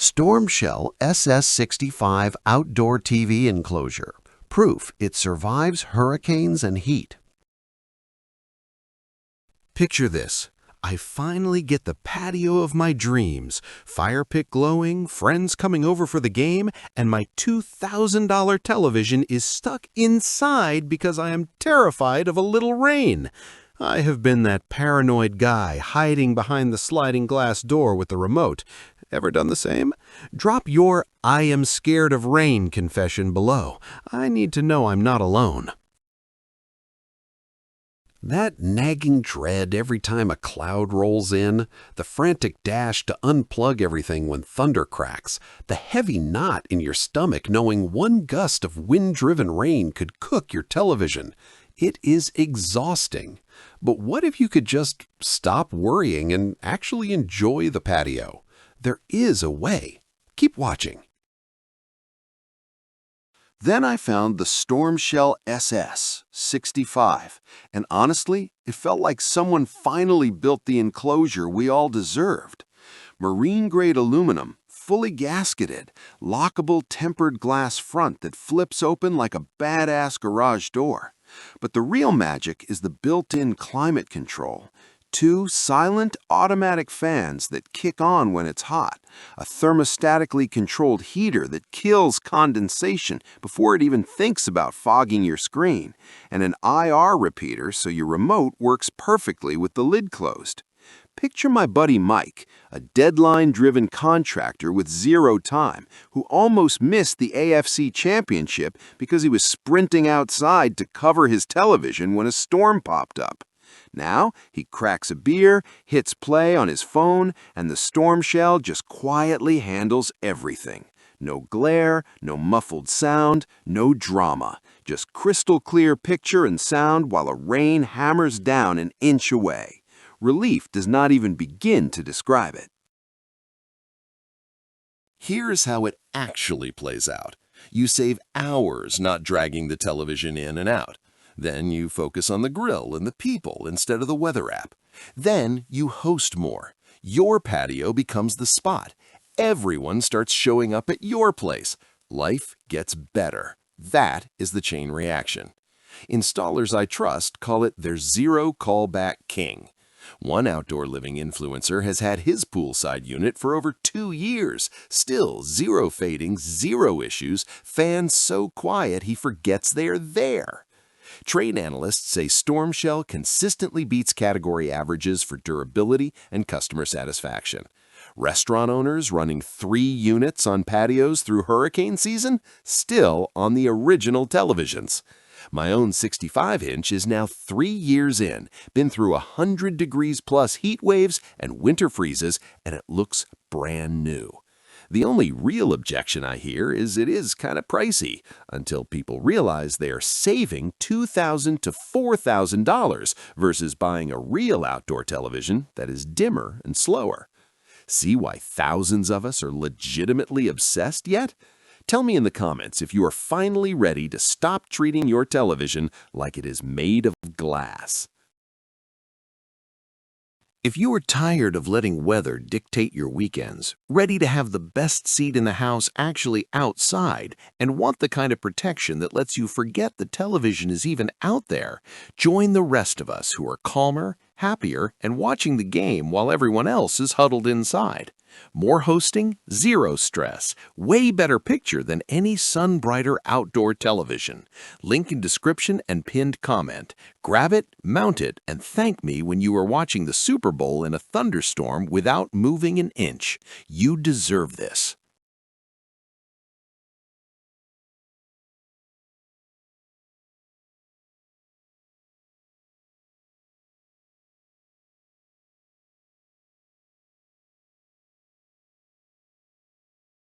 Storm Shell SS-65 outdoor TV enclosure. Proof it survives hurricanes and heat. Picture this. I finally get the patio of my dreams, fire pit glowing, friends coming over for the game, and my $2,000 television is stuck inside because I am terrified of a little rain. I have been that paranoid guy hiding behind the sliding glass door with the remote. Ever done the same? Drop your "I am scared of rain" confession below. I need to know I'm not alone. That nagging dread every time a cloud rolls in, the frantic dash to unplug everything when thunder cracks, the heavy knot in your stomach knowing one gust of wind-driven rain could cook your television. It is exhausting. But what if you could just stop worrying and actually enjoy the patio? There is a way. Keep watching. Then I found the Storm Shell SS-65, and honestly, it felt like someone finally built the enclosure we all deserved. Marine-grade aluminum, fully gasketed, lockable tempered glass front that flips open like a badass garage door. But the real magic is the built-in climate control. 2 silent automatic fans that kick on when it's hot, a thermostatically controlled heater that kills condensation before it even thinks about fogging your screen, and an IR repeater so your remote works perfectly with the lid closed. Picture my buddy Mike, a deadline-driven contractor with zero time, who almost missed the AFC Championship because he was sprinting outside to cover his television when a storm popped up. Now, he cracks a beer, hits play on his phone, and the Storm Shell just quietly handles everything. No glare, no muffled sound, no drama. Just crystal clear picture and sound while a rain hammers down an inch away. Relief does not even begin to describe it. Here's how it actually plays out. You save hours not dragging the television in and out. Then you focus on the grill and the people instead of the weather app. Then you host more. Your patio becomes the spot. Everyone starts showing up at your place. Life gets better. That is the chain reaction. Installers I trust call it their zero callback king. One outdoor living influencer has had his poolside unit for over 2 years. Still zero fading, zero issues, fans so quiet he forgets they're there. Trade analysts say Storm Shell consistently beats category averages for durability and customer satisfaction. Restaurant owners running 3 units on patios through hurricane season still on the original televisions. My own 65-inch is now 3 years in, been through 100 degrees plus heat waves and winter freezes, and it looks brand new. The only real objection I hear is it is kind of pricey, until people realize they are saving $2,000 to $4,000 versus buying a real outdoor television that is dimmer and slower. See why thousands of us are legitimately obsessed yet? Tell me in the comments if you are finally ready to stop treating your television like it is made of glass. If you are tired of letting weather dictate your weekends, ready to have the best seat in the house actually outside, and want the kind of protection that lets you forget the television is even out there, join the rest of us who are calmer, happier, and watching the game while everyone else is huddled inside. More hosting, zero stress, way better picture than any sun-brighter outdoor television. Link in description and pinned comment. Grab it, mount it, and thank me when you are watching the Super Bowl in a thunderstorm without moving an inch. You deserve this.